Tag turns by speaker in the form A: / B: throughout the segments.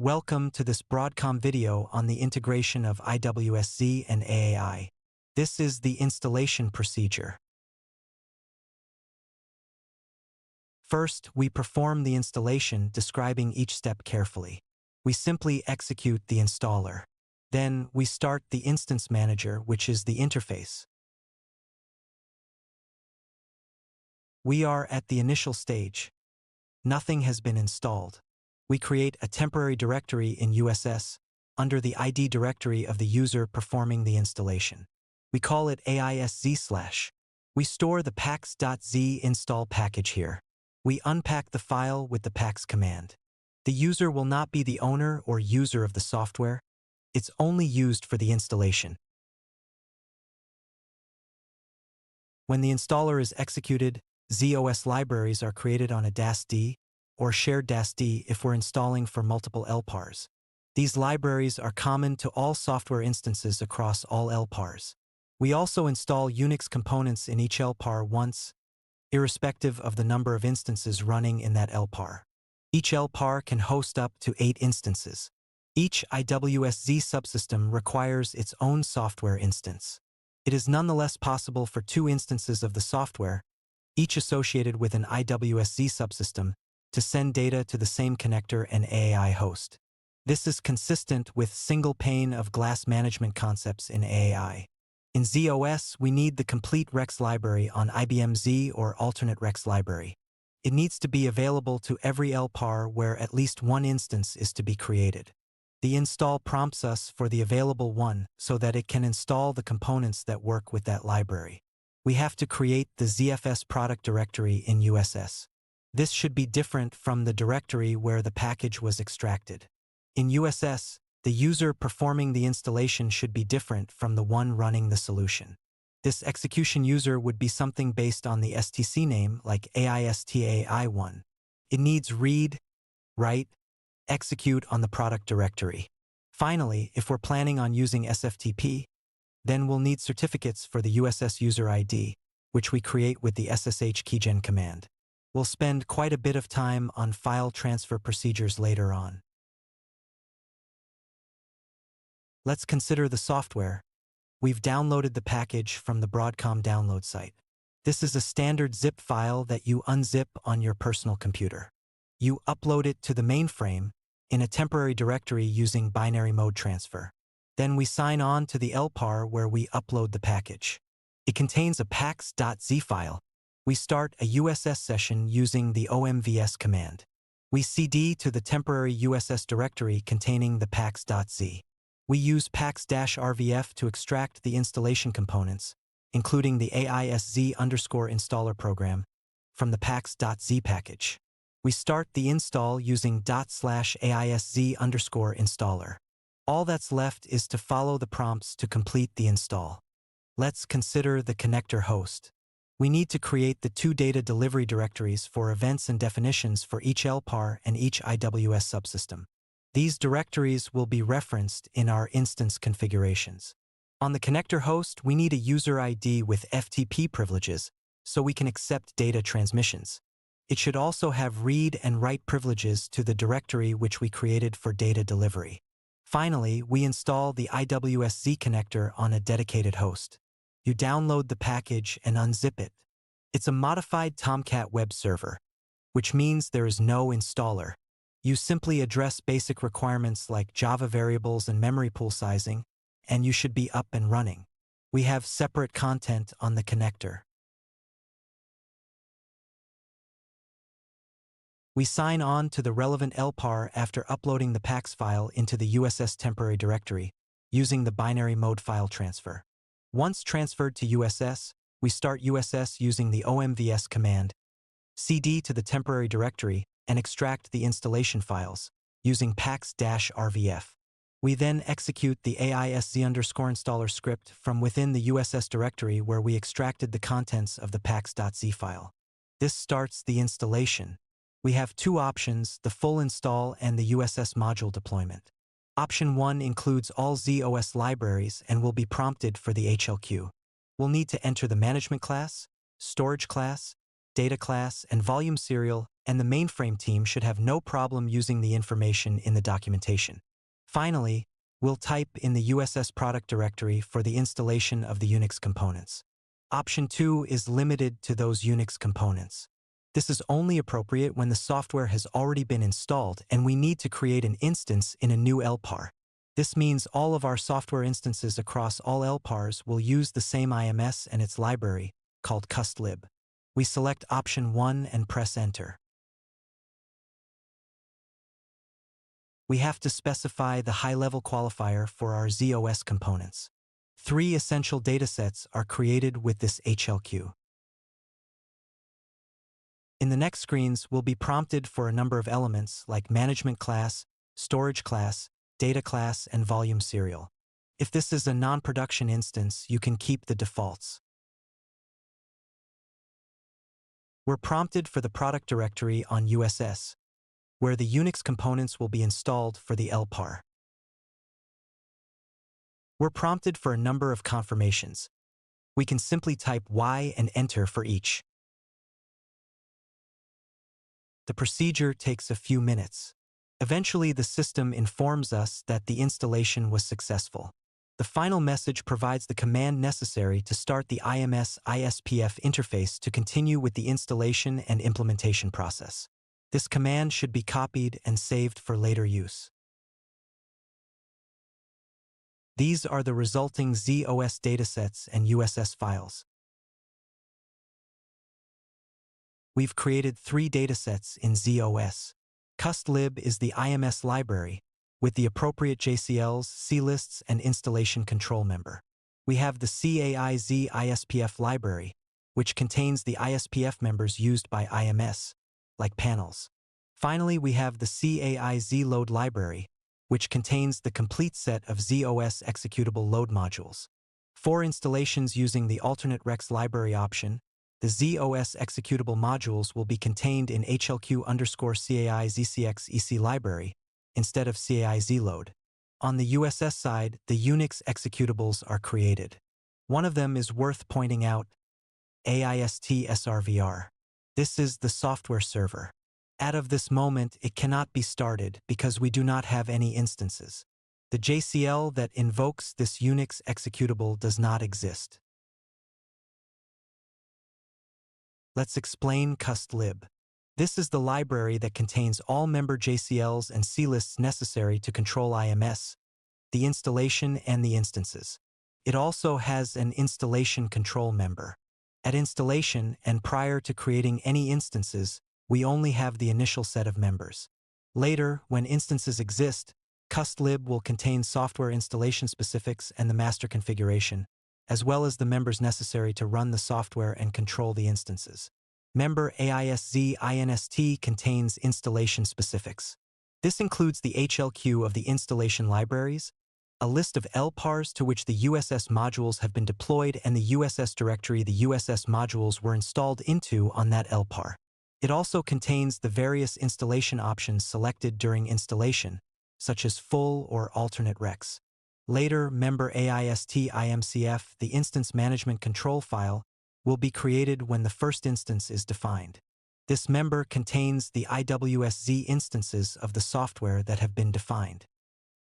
A: Welcome to this Broadcom video on the integration of IWSz and AAI. This is the installation procedure. First, we perform the installation, describing each step carefully. We simply execute the installer. Then, we start the instance manager, which is the interface. We are at the initial stage. Nothing has been installed. We create a temporary directory in IWSz under the ID directory of the user performing the installation. We call it AAI/. We store the pax.z install package here. We unpack the file with the pax command. The user will not be the owner or user of the software. It's only used for the installation. When the installer is executed, ZOS libraries are created on a DASD or shared DASD if we're installing for multiple LPARs. These libraries are common to all software instances across all LPARs. We also install Unix components in each LPAR once, irrespective of the number of instances running in that LPAR. Each LPAR can host up to 8 instances. Each IWSz subsystem requires its own software instance. It is nonetheless possible for 2 instances of the software, each associated with an IWSz subsystem, to send data to the same connector and AAI host. This is consistent with single pane of glass management concepts in AAI. In ZOS, we need the complete Rex library on IBM-Z or alternate Rex library. It needs to be available to every LPAR where at least one instance is to be created. The install prompts us for the available one so that it can install the components that work with that library. We have to create the ZFS product directory in IWSz. This should be different from the directory where the package was extracted. In IWSz, the user performing the installation should be different from the one running the solution. This execution user would be something based on the STC name like AISTAI1. It needs read, write, execute on the product directory. Finally, if we're planning on using SFTP, then we'll need certificates for the IWSz user ID, which we create with the SSH keygen command. We'll spend quite a bit of time on file transfer procedures later on. Let's consider the software. We've downloaded the package from the Broadcom download site. This is a standard zip file that you unzip on your personal computer. You upload it to the mainframe in a temporary directory using binary mode transfer. Then we sign on to the LPAR where we upload the package. It contains a pax.z file. We start a IWSz session using the omvs command. We cd to the temporary IWSz directory containing the pax.z. We use pax-rvf to extract the installation components, including the AAISz installer program, from the pax.z package. We start the install using /AISz installer. All that's left is to follow the prompts to complete the install. Let's consider the connector host. We need to create the 2 data delivery directories for events and definitions for each LPAR and each IWS subsystem. These directories will be referenced in our instance configurations. On the connector host, we need a user ID with FTP privileges so we can accept data transmissions. It should also have read and write privileges to the directory which we created for data delivery. Finally, we install the IWSz connector on a dedicated host. You download the package and unzip it. It's a modified Tomcat web server, which means there is no installer. You simply address basic requirements like Java variables and memory pool sizing, and you should be up and running. We have separate content on the connector. We sign on to the relevant LPAR after uploading the pax file into the IWSz temporary directory using the binary mode file transfer. Once transferred to IWSz, we start IWSz using the omvs command, cd to the temporary directory, and extract the installation files using pax-rvf. We then execute the AISz installer script from within the IWSz directory where we extracted the contents of the pax.z file. This starts the installation. We have 2 options, the full install and the IWSz module deployment. Option 1 includes all ZOS libraries and will be prompted for the HLQ. We'll need to enter the management class, storage class, data class, and volume serial and the mainframe team should have no problem using the information in the documentation. Finally, we'll type in the IWSz product directory for the installation of the Unix components. Option 2 is limited to those Unix components. This is only appropriate when the software has already been installed and we need to create an instance in a new LPAR. This means all of our software instances across all LPARs will use the same IMS and its library, called custlib. We select option 1 and press enter. We have to specify the high-level qualifier for our ZOS components. 3 essential datasets are created with this HLQ. In the next screens, we'll be prompted for a number of elements like management class, storage class, data class, and volume serial. If this is a non-production instance, you can keep the defaults. We're prompted for the product directory on IWSz, where the Unix components will be installed for the LPAR. We're prompted for a number of confirmations. We can simply type Y and enter for each. The procedure takes a few minutes. Eventually, the system informs us that the installation was successful. The final message provides the command necessary to start the IMS ISPF interface to continue with the installation and implementation process. This command should be copied and saved for later use. These are the resulting ZOS datasets and IWSz files. We've created 3 datasets in ZOS. Custlib is the IMS library, with the appropriate JCLs, clists, and installation control member. We have the CAIZ ISPF library, which contains the ISPF members used by IMS, like panels. Finally, we have the CAIZ load library, which contains the complete set of ZOS executable load modules. For installations using the alternate Rex library option, the ZOS executable modules will be contained in HLQ_CAIZCX library instead of CAIZ load. On the IWSz side, the Unix executables are created. One of them is worth pointing out, AAI SRVR. This is the software server. As of this moment, it cannot be started because we do not have any instances. The JCL that invokes this Unix executable does not exist. Let's explain custlib. This is the library that contains all member JCLs and clists necessary to control IMS, the installation, and the instances. It also has an installation control member. At installation and prior to creating any instances, we only have the initial set of members. Later, when instances exist, custlib will contain software installation specifics and the master configuration, as well as the members necessary to run the software and control the instances. Member AISZ INST contains installation specifics. This includes the HLQ of the installation libraries, a list of LPARs to which the IWSz modules have been deployed, and the IWSz directory the IWSz modules were installed into on that LPAR. It also contains the various installation options selected during installation, such as full or alternate Rex. Later, member AIST IMCF, the instance management control file, will be created when the first instance is defined. This member contains the IWSz instances of the software that have been defined.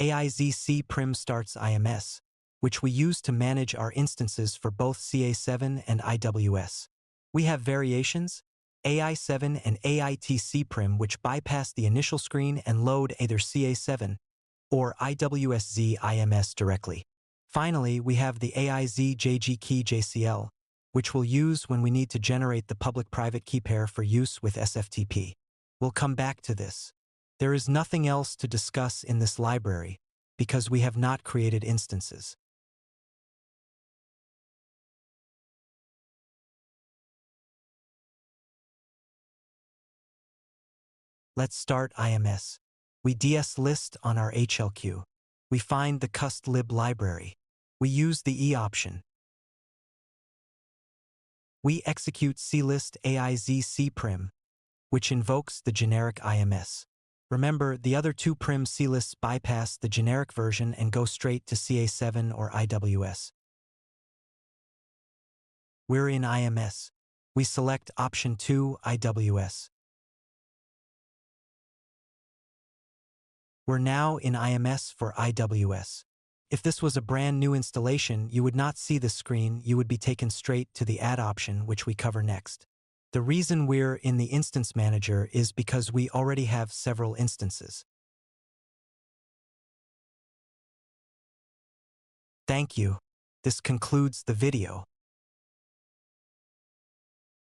A: AIZC prim starts IMS, which we use to manage our instances for both CA7 and IWS. We have variations, AI7 and AITC prim, which bypass the initial screen and load either CA7 or IWSz IMS directly. Finally, we have the AIZ JG key JCL, which we'll use when we need to generate the public-private key pair for use with SFTP. We'll come back to this. There is nothing else to discuss in this library because we have not created instances. Let's start IMS. We list on our HLQ. We find the custlib library. We use the E option. We execute clist AIZ cprim, which invokes the generic IMS. Remember, the other 2 prim clists bypass the generic version and go straight to CA7 or IWS. We're in IMS. We select option 2, IWS. We're now in IMS for IWSz. If this was a brand new installation, you would not see the screen, you would be taken straight to the Add option, which we cover next. The reason we're in the Instance Manager is because we already have several instances. Thank you. This concludes the video.